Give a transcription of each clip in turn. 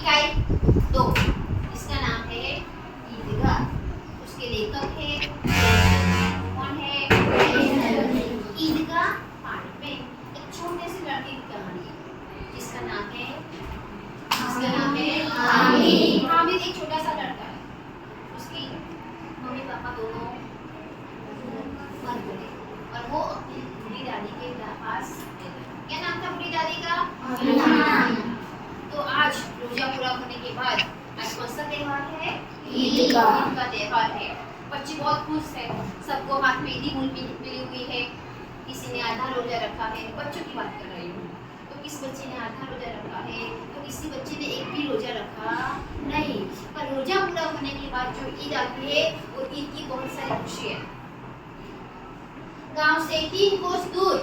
इकाई 2, इसका नाम है ईदगाह। उसके लेखक है कौन है? ईदगाह पार्ट में एक छोटे से लड़के की कहानी है जिसका नाम है हामिद। हामिद एक छोटा सा लड़का है। उसकी मम्मी पापा दोनों मर गए और वो अपनी बूढ़ी दादी के पास रहता है। क्या नाम था बूढ़ी दादी का? तो आज रोजा पूरा होने के बाद आज कौन सा त्योहार है? ईद का त्योहार है। बच्चे बहुत खुश है, सबको हाथ में ईदी मिली हुई है। किसी ने आधा रोजा रखा है, बच्चों की बात कर रही हूँ। तो किस बच्चे ने आधा रोजा रखा है, तो किसी बच्चे ने एक भी रोजा रखा नहीं। पर रोजा पूरा होने के बाद जो ईद आती है वो ईद की बहुत सारी खुशी है। गांव से 3 कोस दूर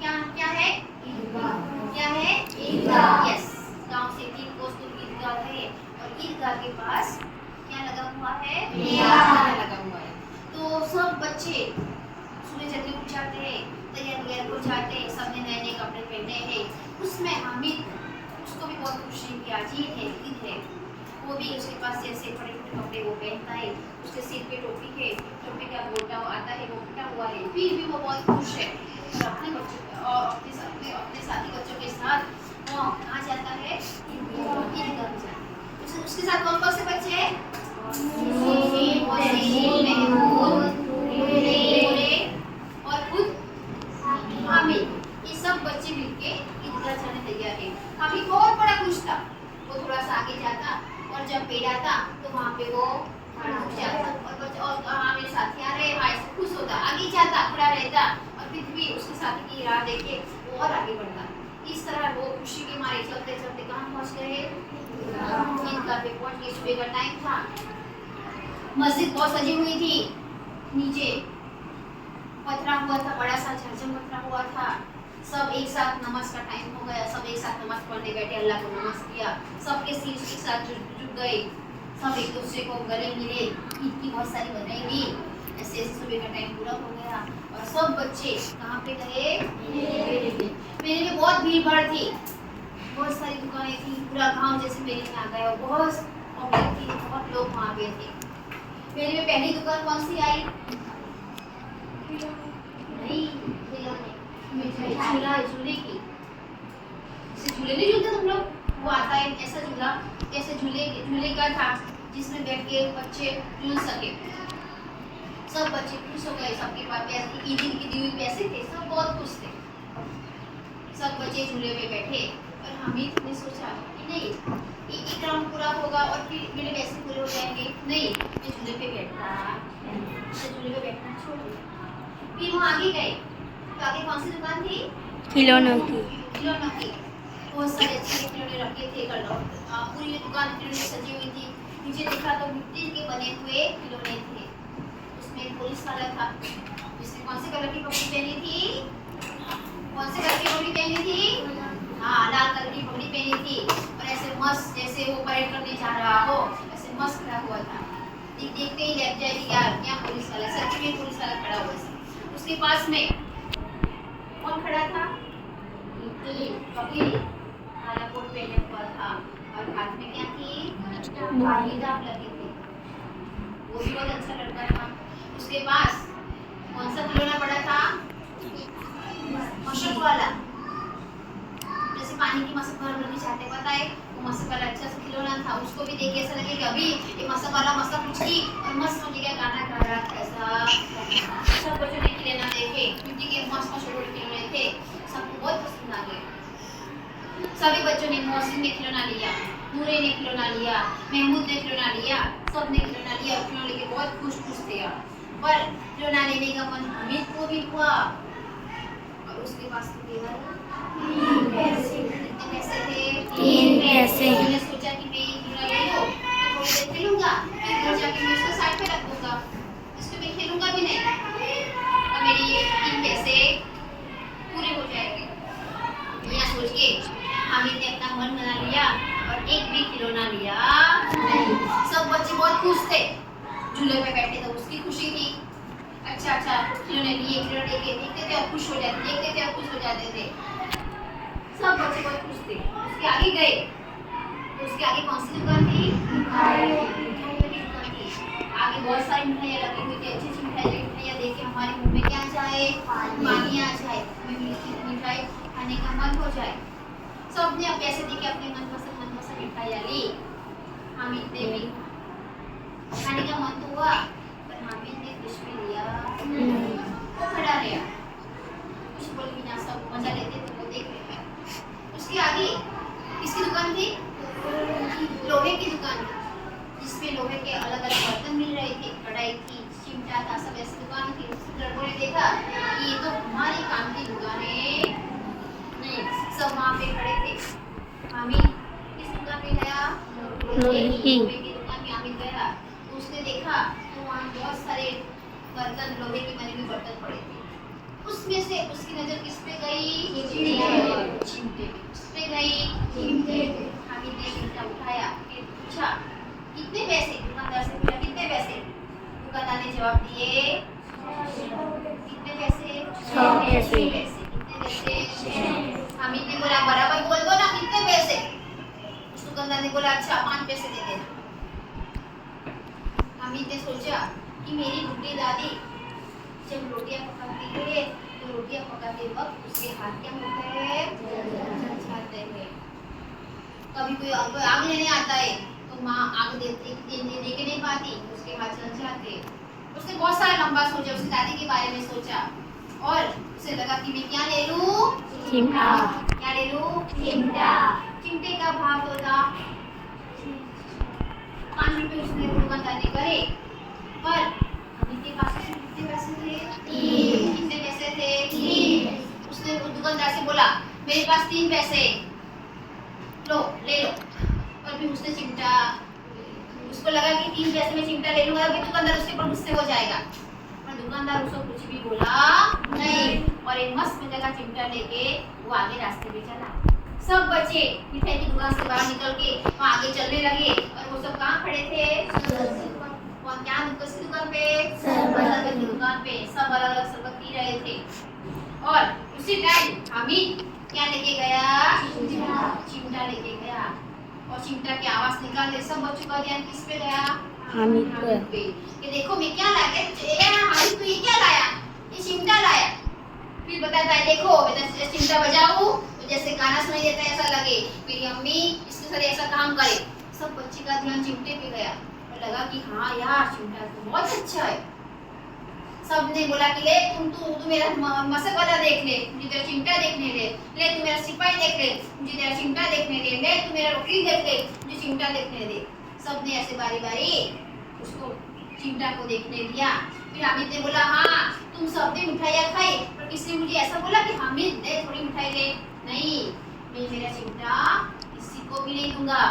क्या है? ईदगाह। क्या है? ईदगाह। यस, गांव से 3 कोस दूर ईदगाह है और ईदगाह के पास क्या लगा हुआ है? मेला लगा हुआ है। तो सब बच्चे सुबह जल्दी उठ जाते हैं, तैयार हो जाते हैं, सबने नए नए कपड़े पहने हैं। उसमें हामिद, उसको भी बहुत खुशी है कि आज ईद है। वो भी उसके पास जैसे बड़े बड़े कपड़े वो पहनता है, उसके सिर पे टोपी है, टोपी का गोटा आता है वो फटा हुआ है, फिर भी वो बहुत खुश है और अपने बच्चों और अपने साथी बच्चों के साथ वो कहाँ जाता है? ईदगाह जाता है। उसके साथ कौन कौन से बच्चे हैं? और खुद हामिद। ये सब बच्चे मिलके ईदगाह जाने तैयार है। हामिद बहुत बड़ा खुश था। वो थोड़ा सा आगे जाता और जब पेड़ आता तो वहाँ पे वो रुक जाता और बच्चे और मेरे साथी आ रहे भाई से खुश होता, आगे जाता, खड़ा रहता और फिर भी उसके साथी की राह देख के वो और आगे बढ़ता। इस तरह वो खुशी के मारे चलते चलते कहाँ पहुँच गए? ईदगाह पे पहुँच गए। सुबह का टाइम था, मस्जिद बहुत सजी हुई थी, नीचे पथरा हुआ था, बड़ा सा झरझर पथरा हुआ था। सब एक साथ नमाज का टाइम हो गया, सब एक साथ नमाज पढ़ने बैठे, अल्लाह को नमाज किया, सबके सिर एक साथ झुक गए, सब एक दूसरे को गले मिले, ईद की बहुत सारी बधाई दी। ऐसे ऐसे सुबह का टाइम पूरा हो गया और सब बच्चे कहाँ पे गए? मेले में बहुत भीड़ भाड़ थी, बहुत सारी दुकानें थी, पूरा गांव जैसे मेले में आ गया और बहुत पब्लिक थी, बहुत लोग वहाँ गए थे। मेले में पहली दुकान कौन सी आई? नहीं, झूले की। झूले नहीं झूलते तुम लोग? वो आता है ऐसा झूला, जैसे झूले का था जिसमें बैठ के बच्चे झूल सके। सब बच्चे खुश हो गए, सबके पास पैसे ईद की दी हुई पैसे थे, सब बहुत खुश थे। सब बच्चे झूले पे बैठे और हामिद ने सोचा कि नहीं, एक राउंड पूरा होगा और फिर मेरे पैसे पूरे हो जाएंगे। नहीं, मैं झूले पे बैठना छोड़ दिया। फिर वो आगे गए तो आगे कौन सी दुकान थी? खिलौनों की। बहुत सारे अच्छे खिलौने रखे थे, पूरी दुकान खिलौने सजी हुई थी। नीचे देखा तो मिट्टी के बने हुए खिलौने थे। उसमें पुलिस वाला था जिसने कौन से कलर की पगड़ी पहनी थी? कौन से कलर की पगड़ी पहनी थी? हाँ, लाल कलर की पगड़ी पहनी थी और ऐसे मस्त जैसे वो परेड करने जा रहा हो, ऐसे मस्त खड़ा हुआ था। देखते ही लग जाएगी यार क्या पुलिस वाला, सच में पुलिस वाला खड़ा हुआ है। उसके पास में कौन खड़ा था? वकील, काला कोट पहने हुआ था और हाथ में क्या थी? दाग लगी थी। वो भी बहुत अच्छा लड़का था। उसके पास कौन सा खिलौना पड़ा था? मशक वाला, जैसे पानी की मशक भर भर चाहते पता है, वो मशक वाला अच्छा सा खिलौना था। उसको भी देख के ऐसा लगे कि अभी ये मशक वाला मशक उछली और मस्त हो गया, गाना गा रहा था ऐसा। सब बच्चों ने खिलौना देखे, मिट्टी के मस्त छोटे खिलौने थे, सबको बहुत पसंद आ गए। सभी बच्चों ने, मोहसिन ने खिलौना लिया, नूरे ने खिलौना लिया, महमूद ने खिलौना लिया, सब ने खिलौना लिया और खिलौने लेके बहुत खुश थे। पर खिलौना लेने का मन हामिद को भी हुआ और उसके पास तो केवल 3 पैसे। कितने पैसे थे? 3 पैसे। मैंने सोचा कि मैं ये खिलौना ले लूं तो थोड़ी देर खेलूंगा, फिर घर जाके मैं इसको साइड पे रख दूंगा, इसको मैं खेलूंगा भी नहीं और मेरी ये 3 पैसे पूरे हो जाएंगे। यह सोच के हामिद ने अपना मन बना लिया और एक भी खिलौना लिया नहीं। सब बच्चे बहुत खुश थे, झूले पे बैठे थे, उसकी खुशी थी। अच्छा खिलौने लिए, खिलौने लेके देखते थे और खुश हो जाते थे। सब बच्चे बहुत खुश थे। उसके आगे गए उसके आगे कौन सी दुकान थी? मिठाई वाली दुकान थी। आगे बहुत सारी मिठाइयाँ लगी हुई थी, अच्छी अच्छी मिठाइयाँ देख के हमारे मुंह में क्या जाए? पानी आ जाए, हमें मिठाई खाने का मन हो जाए। सबने अब पैसे देके अपने मनपसंद मिठाइयाँ ली। हामिद ने भी खाने का मन तो हुआ, पर हामिद ने कुछ भी लिया वो खड़ा रहा, कुछ बोल भी ना, सब मजा लेते थे, वो देख रहे थे। उसके आगे किसकी दुकान थी? लोहे की दुकान थी, जिसमें लोहे के अलग अलग बर्तन मिल रहे थे, कढ़ाई थी, चिमटा था, सब ऐसी दुकान थी। लड़कों ने देखा कि ये तो हमारी काम की दुकान है। सब वहाँ पे खड़े थे। हामिद किस दुकान पे गया? लोहे की दुकान में हामिद गया, तो उसने देखा तो वहाँ बहुत सारे बर्तन, लोहे की बने हुए बर्तन पड़े थे। उसमें से उसकी नजर किस पे गई? चिमटे। किस पे गई? चिमटे। हामिद ने चिमटा उठाया, फिर पूछा कितने पैसे? दुकानदार से पूछा कितने पैसे? दुकानदार ने जवाब दिए कितने पैसे? 6 पैसे। कितने पैसे? हामिद ने बोला बराबर बोल दो ना, कितने पैसे? उस दुकानदार ने बोला अच्छा 5 पैसे दे देना। हामिद ने सोचा कि मेरी बूढ़ी दादी जब रोटियां पकाती है तो रोटियां पकाते वक्त उसके हाथ क्या होते हैं? जलते हैं। कभी कोई आग लेने आता है तो माँ आग दे के नहीं पाती, उसके हाथ जल जाते। उसने बहुत सारा लंबा सोचा, उसकी दादी के बारे में सोचा और उसे लगा कि मैं क्या ले लूं? चिमटा। क्या ले लूं? चिमटा। चिमटे का भाव तो था 5 रुपए उसने दुकानदार ने करे, पर हामिद के पास कितने पैसे थे? 3। कितने पैसे थे? 3। उसने दुकानदार से बोला मेरे पास 3 पैसे, लो ले लो। और फिर उसने चिमटा, उसको लगा कि 3 पैसे में चिमटा ले लूंगा, फिर दुकानदार उसके ऊपर गुस्से हो जाएगा, पर दुकानदार उसको कुछ भी बोला नहीं और एक मस्त मजा का चिमटा लेके वो आगे रास्ते में चला। सब बच्चे मिठाई की दुकान से बाहर निकल के वहाँ आगे चलने लगे और वो सब कहाँ खड़े थे? कौन क्या दुकान पे? शरबत की दुकान पे। सब अलग अलग शरबत पी रहे थे और उसी टाइम हामिद क्या लेके गया? चिमटा लेके गया और चिमटा की आवाज निकालते सब बच्चों का ध्यान किस पे गया? हामिद पे। कि देखो मैं क्या लाया? हामिद तो ये क्या लाया? ये चिमटा लाया। फिर बताता है देखो मैं चिमटा बजाऊं तो जैसे गाना सुनाई देता है ऐसा लगे, मेरी अम्मी इसके साथ ऐसा काम करे। सब बच्चे का ध्यान चिमटे पे गया और लगा कि हाँ यार चिमटा तो बहुत अच्छा है। सबने बोला कि ले तू मेरा मशक वाला देख ले, मुझे तेरा चिमटा देखने दे। ले तू मेरा सिपाही देख ले, मुझे तेरा चिमटा देखने दे। ले तू मेरा वकील देख ले, मुझे चिमटा देखने दे। सबने ऐसे बारी बारी उसको चिमटा को देखने दिया। फिर हामिद ने बोला हाँ तुम सबने मिठाइयाँ खाई, पर किसी ने मुझे ऐसा बोला कि हामिद ले थोड़ी मिठाई ले। नहीं, मैं मेरा चिमटा किसी को भी नहीं दूंगा।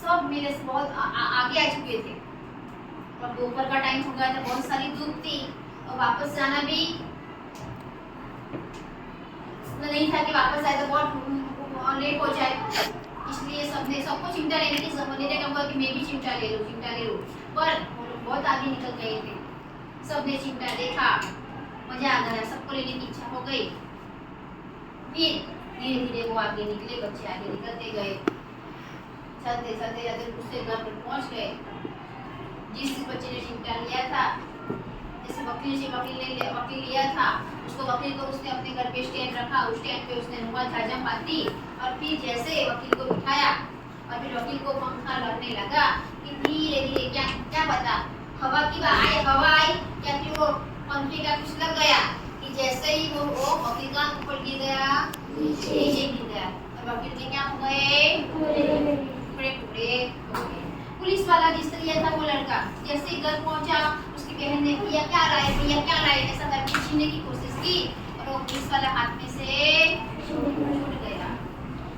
सब मेरे से बहुत आगे आ चुके थे और दोपहर का टाइम हो गया था, बहुत सारी धूप थी और वापस जाना भी नहीं था कि वापस आए तो बहुत लेट हो जाए, इसलिए सबको चिमटा लेने की लेने का कि मैं भी चिमटा ले लूं। पर वो लोग बहुत आगे निकल गए थे। सबने चिमटा देखा, मजा आ गया, सबको लेने की इच्छा हो गई। फिर धीरे धीरे वो आगे निकले, बच्चे आगे निकलते गए। चलते चलते जाते उससे घर पर पहुंच गए। जिस बच्चे ने चिमटा लिया था, जैसे वकील लिया था, वकील को उसने अपने घर पे स्टैंड रखा। उस स्टैंड पे उसने रुमाल झाजम बांधी और फिर जैसे वकील को बिठाया और फिर वकील को पंखा लगने लगा कि धीरे धीरे क्या पता हवा आई या फिर वो पंखे का कुछ लग गया कि जैसे ही वो वकील का ऊपर गिर गया, नीचे गिर गया और वकील के क्या हो गए? टुकड़े हो गए। पुलिस वाला जिसने लिया था वो लड़का जैसे ही घर पहुंचा, उसकी बहन ने भैया क्या लाए ऐसा करके छीनने की कोशिश की और वो पुलिस वाला हाथ में से छूट गया।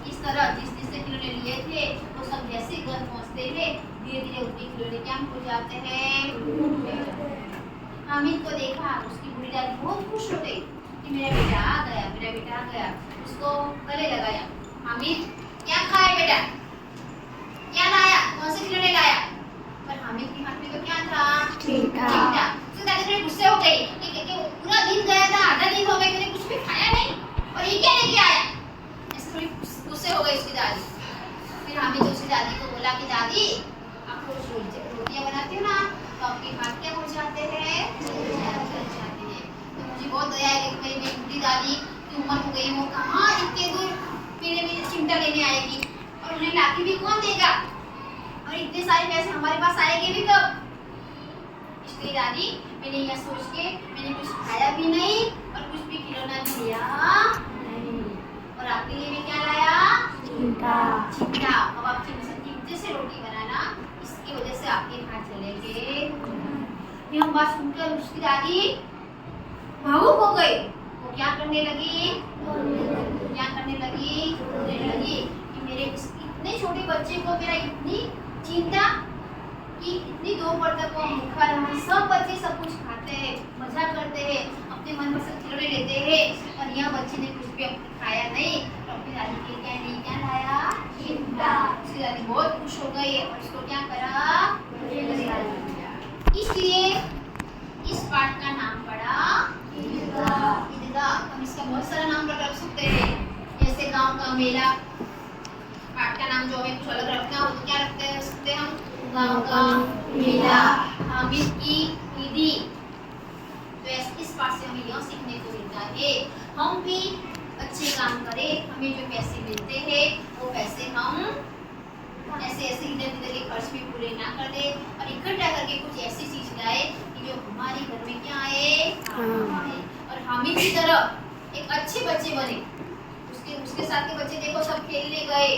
इस तरह जिससे खिलौने लिए थे वो सब जैसे ही घर पहुंचते थे धीरे धीरे उनके खिलौने क्या हो जाते हैं। हामिद को देखा, उसकी बुढ़ी दादी बहुत खुश हो गई कि मेरा बेटा आ गया। उसको गले लगाया। हामिद क्या खाया बेटा? क्या लाया? कौन से खिलौने लाया? पर हामिद के हाथ में तो क्या था? चिमटा। तो दादी थोड़ी गुस्से हो गई कि पूरा दिन गया था, आधा दिन हो गया, मैंने कुछ भी खाया नहीं और ये क्या लेके आया? ऐसे थोड़ी गुस्से हो गई उसकी दादी। फिर हामिद उसकी दादी को बोला कि दादी आप रोज रोटियां बनाती हो ना, तो आपके हाथ क्या हो जाते हैं, जल जाते हैं। तो मुझे बहुत दया है कि मेरी बूढ़ी दादी की उम्र हो गई, वो कहाँ इतने दूर मेरे लिए चिमटा लेने आएगी, और उन्हें लाके भी कौन देगा, और इतने सारे पैसे हमारे पास आएंगे भी कब। इसलिए दादी मैंने यह सोच के मैंने कुछ खाया भी नहीं और कुछ भी खिलौना भी लिया नहीं, और आपके लिए मैं क्या लाया, चिमटा। चिमटा। अब आप चिमटे से रोटी बनाना, इसकी वजह से आपके हाथ जलेंगे। यह बात सुनकर उसकी दादी भावुक हो गई। वो क्या करने लगी, रोने लगी कि मेरे इतने छोटे बच्चे को मेरा इतनी चिंता कि इतनी दोपहर तक वो भूखा रहा। सब बच्चे सब कुछ खाते हैं, मजा करते हैं, अपने मनपसंद खिलौने लेते हैं, और यह बच्चे ने कुछ भी खाया नहीं। तो अपनी दादी के क्या लाया, चिमटा। उसकी दादी बहुत खुश हो गई और उसको क्या करा, इसलिए इस पाठ का नाम पड़ा ईदगाह। हम इसका बहुत सारा नाम रख सकते हैं, जैसे गांव का मेला। पाठ का नाम जो हमें कुछ अलग रखना हो तो क्या रखते सकते हम, गांव का मेला, हामिद की ईदी। तो इस पाठ से हमें यह सीखने को मिलता है, हम भी अच्छे काम करें, हमें जो पैसे मिलते हैं वो पैसे हम ऐसे इधर के खर्च भी पूरे ना कर दे, और इकट्ठा करके कुछ ऐसी चीज लाए कि जो हमारे घर में क्या आए, और हामिद की तरह एक अच्छे बच्चे बने। उसके साथ के बच्चे देखो सब खेलने गए,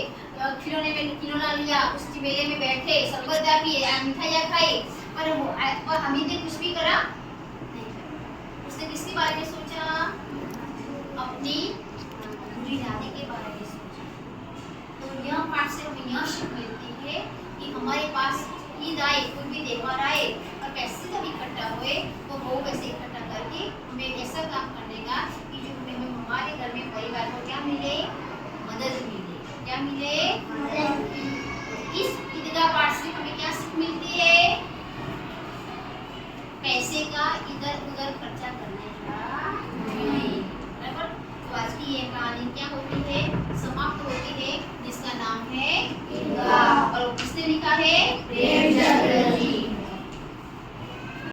खिलौना लिया, उस मेले में बैठे, शरबत पिए, मिठाइयाँ खाई, और हामिद ने कुछ भी करा नहीं करा। उसने किसके बारे में सोचा, अपनी बुरी दादी के बारे में सोचा। तो यह पाठ से हमें यह सीख मिलती है कि हमारे पास ईद आए, कोई भी त्योहार आए, और पैसे जब इकट्ठा हुए तो वो पैसे इकट्ठा करके हमें ऐसा काम करने का कि जो हमें हमारे घर में परिवार को क्या मिले, मदद मिले। क्या मिले, मदद। इस ईदगाह पाठ से हमें क्या सीख मिलती है, पैसे का इधर उधर खर्चा करने का नहीं। बराबर। तो आज की ये कहानी क्या होती है, समाप्त होती है, जिसका नाम है ईदगाह, और किसने लिखा है, प्रेमचंद्र जी।